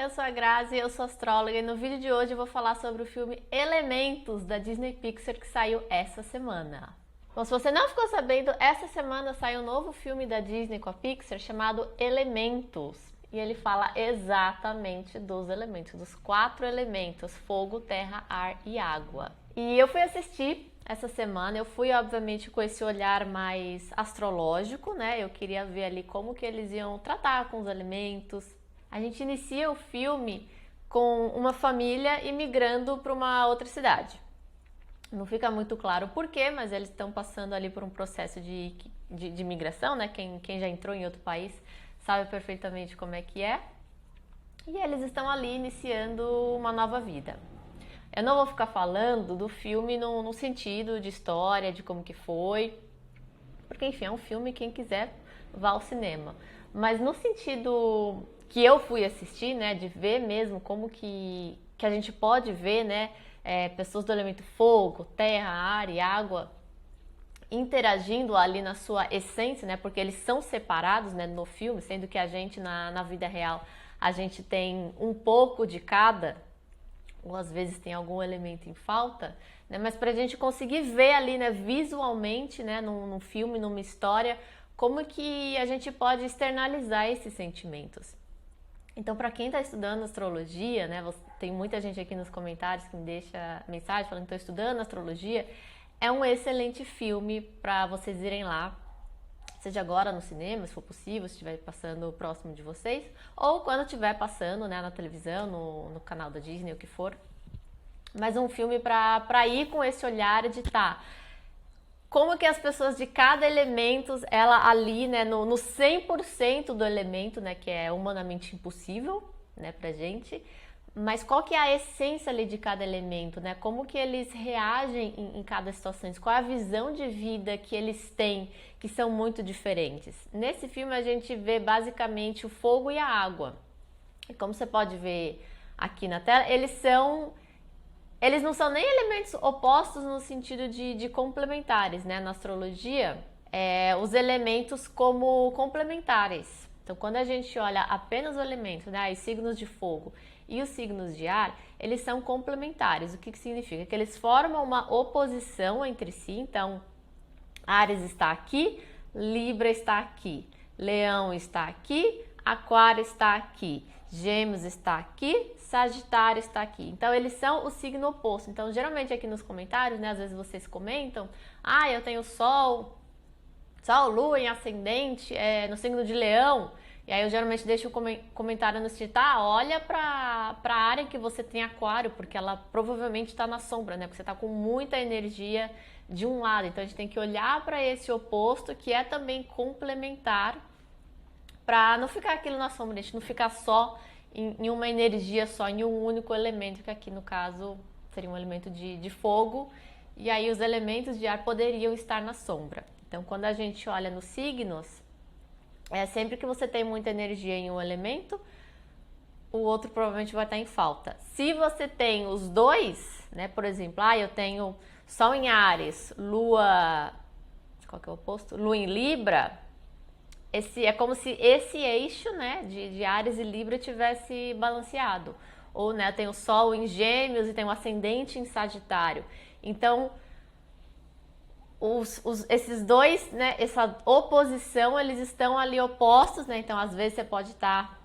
eu sou a Grazi, eu sou astróloga e no vídeo de hoje eu vou falar sobre o filme Elementos da Disney Pixar que saiu essa semana. Bom, se você não ficou sabendo, essa semana saiu um novo filme da Disney com a Pixar chamado Elementos. E ele fala exatamente dos elementos, dos 4 elementos: fogo, terra, ar e água. E eu fui assistir essa semana, eu fui obviamente com esse olhar mais astrológico, né? Eu queria ver ali como que eles iam tratar com os elementos. A gente inicia o filme com uma família imigrando para uma outra cidade. Não fica muito claro o porquê, mas eles estão passando ali por um processo de imigração, né? Quem já entrou em outro país sabe perfeitamente como é que é. E eles estão ali iniciando uma nova vida. Eu não vou ficar falando do filme no sentido de história, de como que foi, porque enfim, é um filme, quem quiser vá ao cinema. Mas no sentido que eu fui assistir, né, de ver mesmo como que a gente pode ver, né, pessoas do elemento fogo, terra, ar e água interagindo ali na sua essência, né, porque eles são separados, né, no filme, sendo que a gente na vida real a gente tem um pouco de cada, ou às vezes tem algum elemento em falta, né, mas para a gente conseguir ver ali, né, visualmente, né, num filme, numa história, como que a gente pode externalizar esses sentimentos. Então, para quem está estudando astrologia, né, tem muita gente aqui nos comentários que me deixa mensagem falando que estou estudando astrologia, é um excelente filme para vocês irem lá, seja agora no cinema, se for possível, se estiver passando próximo de vocês, ou quando estiver passando, né, na televisão, no canal da Disney, o que for. Mas um filme para ir com esse olhar de como que as pessoas de cada elemento, ela ali, né, no 100% do elemento, né, que é humanamente impossível, né, pra gente, mas qual que é a essência ali de cada elemento, né, como que eles reagem em cada situação, qual é a visão de vida que eles têm, que são muito diferentes. Nesse filme a gente vê basicamente o fogo e a água, e como você pode ver aqui na tela, eles não são nem elementos opostos no sentido de complementares, né? Na astrologia, os elementos como complementares. Então, quando a gente olha apenas o elemento, né, os signos de fogo e os signos de ar, eles são complementares. O que significa? Que eles formam uma oposição entre si. Então, Áries está aqui, Libra está aqui, Leão está aqui, Aquário está aqui, Gêmeos está aqui, Sagitário está aqui. Então, eles são o signo oposto. Então, geralmente aqui nos comentários, né, às vezes vocês comentam: eu tenho Sol, Lua em ascendente, no signo de Leão. E aí eu geralmente deixo um comentário no sentido: olha para a área que você tem Aquário, porque ela provavelmente está na sombra, né? Porque você está com muita energia de um lado. Então, a gente tem que olhar para esse oposto, que é também complementar, para não ficar aquilo na sombra, a gente não ficar só em uma energia só, em um único elemento, que aqui no caso seria um elemento de fogo, e aí os elementos de ar poderiam estar na sombra. Então, quando a gente olha nos signos, sempre que você tem muita energia em um elemento, o outro provavelmente vai estar em falta. Se você tem os dois, né, por exemplo, eu tenho Sol em Áries, Lua, qual que é o oposto? Lua em Libra. É como se esse eixo, né, de Áries e Libra tivesse balanceado. Ou, né, eu tenho o Sol em Gêmeos e tenho o ascendente em Sagitário. Então, esses dois, né, essa oposição, eles estão ali opostos, né? Então, às vezes você pode estar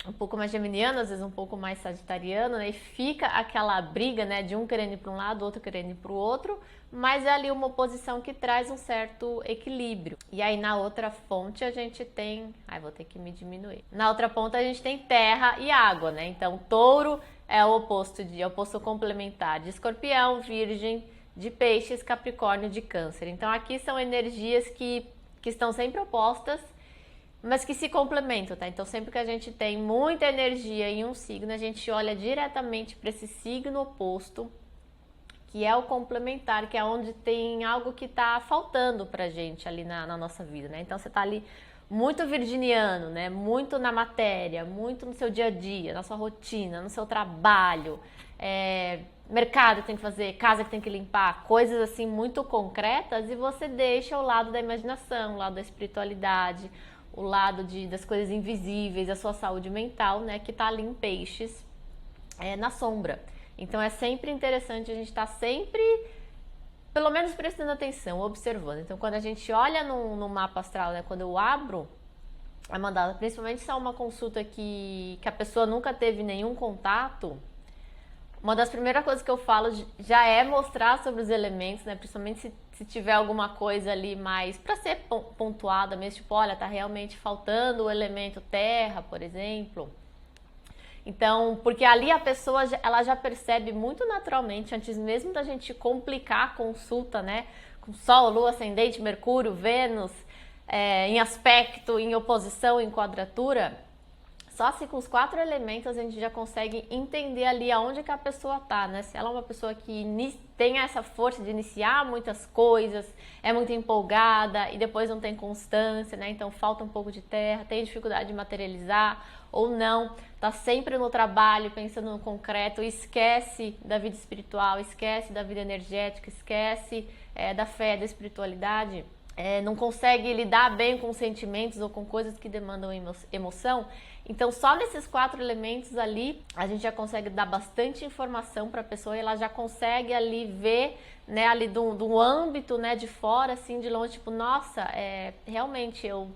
um pouco mais geminiano, às vezes um pouco mais sagitariano, né? E fica aquela briga, né, de um querendo ir para um lado, outro querendo ir para o outro, mas é ali uma oposição que traz um certo equilíbrio. E aí na outra fonte a gente tem, vou ter que me diminuir. Na outra ponta a gente tem terra e água, né? Então Touro é o oposto complementar de Escorpião, Virgem, de Peixes, Capricórnio, de Câncer. Então aqui são energias que estão sempre opostas, mas que se complementam, tá? Então, sempre que a gente tem muita energia em um signo, a gente olha diretamente para esse signo oposto, que é o complementar, que é onde tem algo que está faltando pra gente ali na nossa vida, né? Então, você tá ali muito virginiano, né? Muito na matéria, muito no seu dia a dia, na sua rotina, no seu trabalho, mercado que tem que fazer, casa que tem que limpar, coisas assim muito concretas, e você deixa o lado da imaginação, o lado da espiritualidade, o lado das coisas invisíveis, a sua saúde mental, né, que está ali em peixes, na sombra. Então é sempre interessante a gente estar sempre, pelo menos prestando atenção, observando. Então quando a gente olha no mapa astral, né, quando eu abro a mandala, principalmente se é uma consulta que a pessoa nunca teve nenhum contato, uma das primeiras coisas que eu falo já é mostrar sobre os elementos, né? Principalmente se tiver alguma coisa ali mais para ser pontuada mesmo, tipo, olha, tá realmente faltando o elemento terra, por exemplo. Então, porque ali a pessoa ela já percebe muito naturalmente, antes mesmo da gente complicar a consulta, né? Com Sol, Lua, Ascendente, Mercúrio, Vênus, em aspecto, em oposição, em quadratura. Só assim com os 4 elementos a gente já consegue entender ali aonde que a pessoa tá, né? Se ela é uma pessoa que tem essa força de iniciar muitas coisas, é muito empolgada e depois não tem constância, né? Então falta um pouco de terra, tem dificuldade de materializar ou não, tá sempre no trabalho, pensando no concreto, esquece da vida espiritual, esquece da vida energética, esquece da fé, da espiritualidade. Não consegue lidar bem com sentimentos ou com coisas que demandam emoção. Então, só nesses 4 elementos ali, a gente já consegue dar bastante informação para a pessoa e ela já consegue ali ver, né, ali do âmbito, né, de fora, assim, de longe, tipo, nossa, realmente eu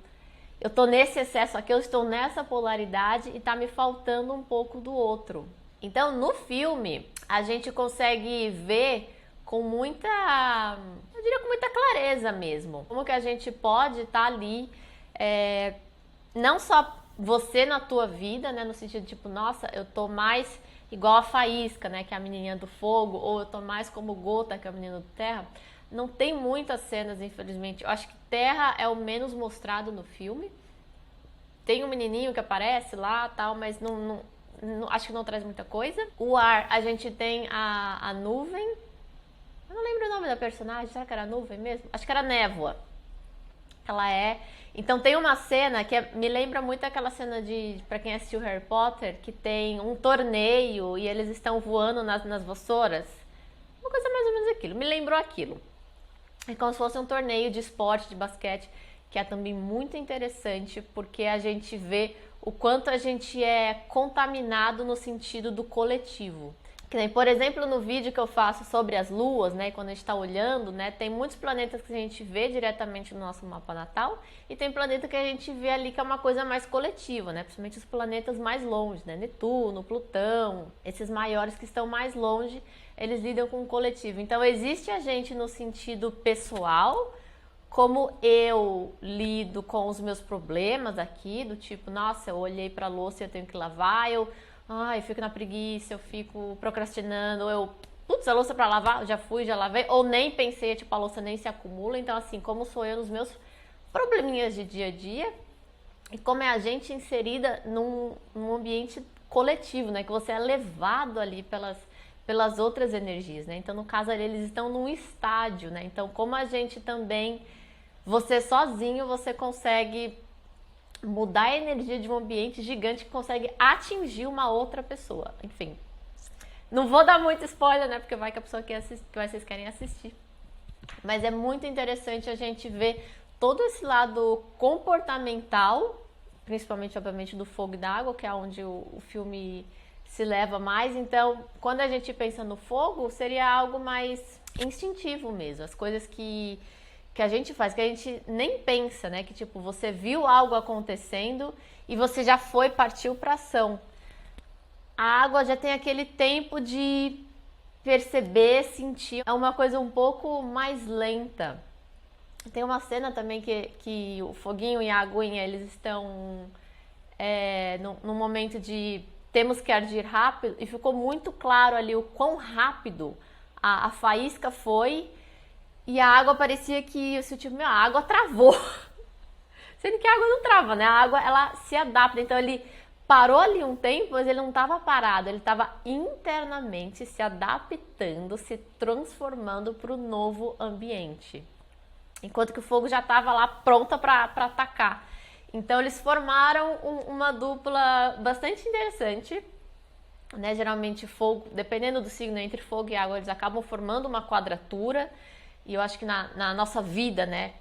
tô nesse excesso aqui, eu estou nessa polaridade e tá me faltando um pouco do outro. Então, no filme, a gente consegue ver com muita, eu diria com muita clareza mesmo, como que a gente pode estar ali, não só você na tua vida, né, no sentido tipo, nossa, eu tô mais igual a Faísca, né, que é a menininha do fogo, ou eu tô mais como Gota, que é a menina do terra. Não tem muitas cenas, infelizmente. Eu acho que terra é o menos mostrado no filme. Tem um menininho que aparece lá, tal, mas não acho que não traz muita coisa. O ar, a gente tem a nuvem. Eu não lembro o nome da personagem, será que era nuvem mesmo? Acho que era névoa. Ela Então tem uma cena que me lembra muito aquela cena pra quem assistiu Harry Potter, que tem um torneio e eles estão voando nas vassouras. Uma coisa mais ou menos aquilo, me lembrou aquilo. É como se fosse um torneio de esporte, de basquete, que é também muito interessante, porque a gente vê o quanto a gente é contaminado no sentido do coletivo. Que nem, por exemplo, no vídeo que eu faço sobre as luas, né, quando a gente está olhando, né, tem muitos planetas que a gente vê diretamente no nosso mapa natal e tem planeta que a gente vê ali que é uma coisa mais coletiva, né, principalmente os planetas mais longe, né, Netuno, Plutão, esses maiores que estão mais longe, eles lidam com o coletivo. Então existe a gente no sentido pessoal, como eu lido com os meus problemas aqui, do tipo, nossa, eu olhei para a louça e eu tenho que lavar, eu fico na preguiça, eu fico procrastinando, putz, a louça pra lavar, já fui, já lavei, ou nem pensei, tipo, a louça nem se acumula. Então, assim, como sou eu nos meus probleminhas de dia a dia e como é a gente inserida num ambiente coletivo, né, que você é levado ali pelas outras energias, né, então no caso ali eles estão num estádio, né, então como a gente também, você sozinho, você consegue mudar a energia de um ambiente gigante que consegue atingir uma outra pessoa. Enfim, não vou dar muito spoiler, né? Porque vai que a pessoa quer assistir, que vocês querem assistir. Mas é muito interessante a gente ver todo esse lado comportamental, principalmente, obviamente, do fogo e da água, que é onde o filme se leva mais. Então, quando a gente pensa no fogo, seria algo mais instintivo mesmo. As coisas que a gente faz, que a gente nem pensa, né? Que tipo, você viu algo acontecendo e você já partiu para ação. A água já tem aquele tempo de perceber, sentir. É uma coisa um pouco mais lenta. Tem uma cena também que o foguinho e a aguinha, eles estão num momento de temos que agir rápido, e ficou muito claro ali o quão rápido a faísca foi. E a água parecia que a água travou. Sendo que a água não trava, né? A água, ela se adapta. Então ele parou ali um tempo, mas ele não estava parado. Ele estava internamente se adaptando, se transformando para o novo ambiente. Enquanto que o fogo já estava lá pronta para atacar. Então eles formaram uma dupla bastante interessante. Né? Geralmente fogo, dependendo do signo entre fogo e água, eles acabam formando uma quadratura. E eu acho que na nossa vida, né,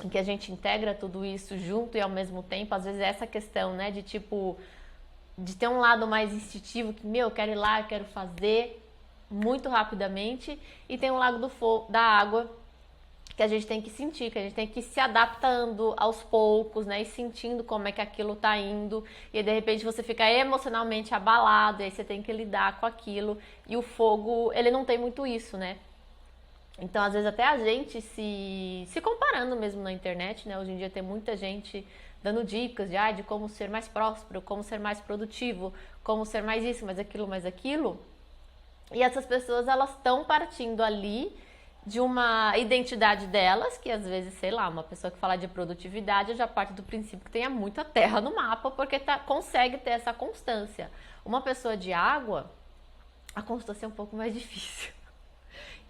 em que a gente integra tudo isso junto e ao mesmo tempo. Às vezes é essa questão, né, de tipo, de ter um lado mais instintivo, que, eu quero ir lá, eu quero fazer muito rapidamente, e tem um lado da água, que a gente tem que sentir, que a gente tem que ir se adaptando aos poucos, né, e sentindo como é que aquilo tá indo, e aí, de repente você fica emocionalmente abalado, e aí você tem que lidar com aquilo, e o fogo, ele não tem muito isso, né. Então, às vezes, até a gente se comparando mesmo na internet, né? Hoje em dia tem muita gente dando dicas de como ser mais próspero, como ser mais produtivo, como ser mais isso, mais aquilo, mais aquilo. E essas pessoas, elas estão partindo ali de uma identidade delas, que às vezes, sei lá, uma pessoa que fala de produtividade já parte do princípio que tenha muita terra no mapa, porque consegue ter essa constância. Uma pessoa de água, a constância é um pouco mais difícil.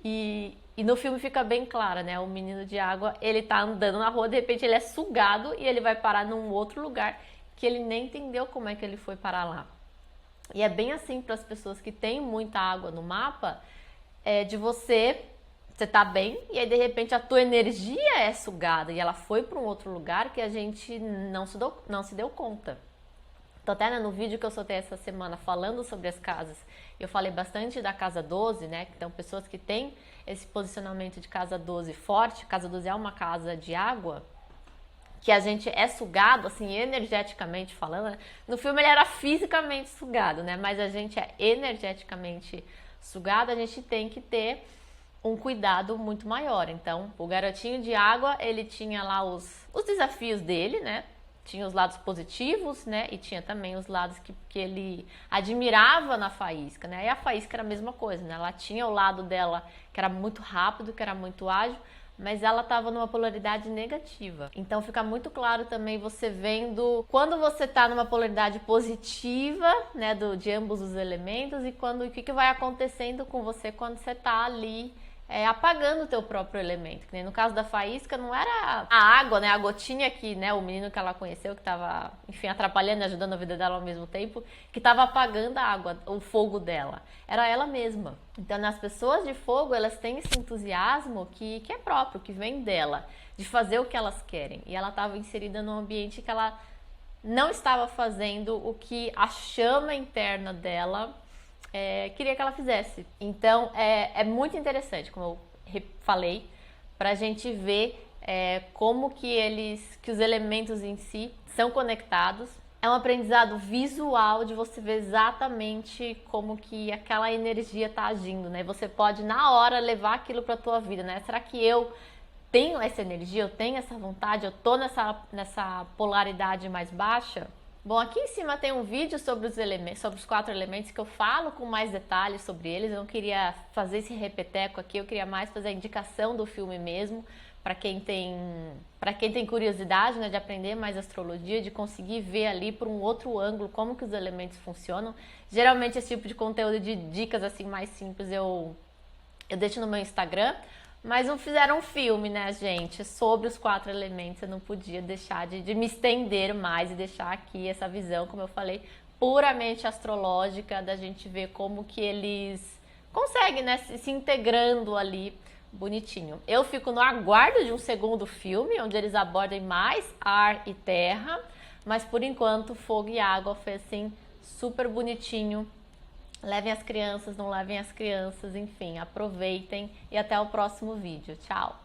E no filme fica bem claro, né? O menino de água, ele tá andando na rua, de repente ele é sugado e ele vai parar num outro lugar que ele nem entendeu como é que ele foi parar lá. E é bem assim para as pessoas que têm muita água no mapa, de você tá bem e aí de repente a tua energia é sugada e ela foi para um outro lugar que a gente não se deu conta. Então, até, né, no vídeo que eu soltei essa semana falando sobre as casas, eu falei bastante da casa 12, né? Então, pessoas que têm esse posicionamento de casa 12 forte. Casa 12 é uma casa de água, que a gente é sugado, assim, energeticamente falando, né? No filme ele era fisicamente sugado, né? Mas a gente é energeticamente sugado, a gente tem que ter um cuidado muito maior. Então, o garotinho de água, ele tinha lá os desafios dele, né? Tinha os lados positivos, né? E tinha também os lados que ele admirava na Faísca, né? E a Faísca era a mesma coisa, né? Ela tinha o lado dela que era muito rápido, que era muito ágil, mas ela estava numa polaridade negativa. Então fica muito claro também você vendo quando você está numa polaridade positiva, né? De ambos os elementos, e o que vai acontecendo com você quando você está ali apagando o teu próprio elemento. Que nem no caso da Faísca, não era a água, né, a gotinha que, né, o menino que ela conheceu, que estava, enfim, atrapalhando e ajudando a vida dela ao mesmo tempo, que estava apagando a água, o fogo dela. Era ela mesma. Então, nas pessoas de fogo, elas têm esse entusiasmo que é próprio, que vem dela, de fazer o que elas querem. E ela estava inserida num ambiente que ela não estava fazendo o que a chama interna dela queria que ela fizesse. Então é muito interessante, como eu falei, para a gente ver como que os elementos em si são conectados. É um aprendizado visual de você ver exatamente como que aquela energia está agindo, né? Você pode na hora levar aquilo para a tua vida, né? Será que eu tenho essa energia, eu tenho essa vontade, eu tô nessa polaridade mais baixa? Bom, aqui em cima tem um vídeo sobre os 4 elementos que eu falo com mais detalhes sobre eles. Eu não queria fazer esse repeteco aqui, eu queria mais fazer a indicação do filme mesmo, para quem tem curiosidade, né, de aprender mais astrologia, de conseguir ver ali por um outro ângulo como que os elementos funcionam. Geralmente esse tipo de conteúdo de dicas assim mais simples eu deixo no meu Instagram. Mas não fizeram um filme, né, gente, sobre os 4 elementos. Eu não podia deixar de me estender mais e deixar aqui essa visão, como eu falei, puramente astrológica, da gente ver como que eles conseguem, né, se integrando ali bonitinho. Eu fico no aguardo de um segundo filme, onde eles abordem mais ar e terra, mas por enquanto fogo e água foi assim, super bonitinho. Levem as crianças, não levem as crianças, enfim, aproveitem e até o próximo vídeo. Tchau!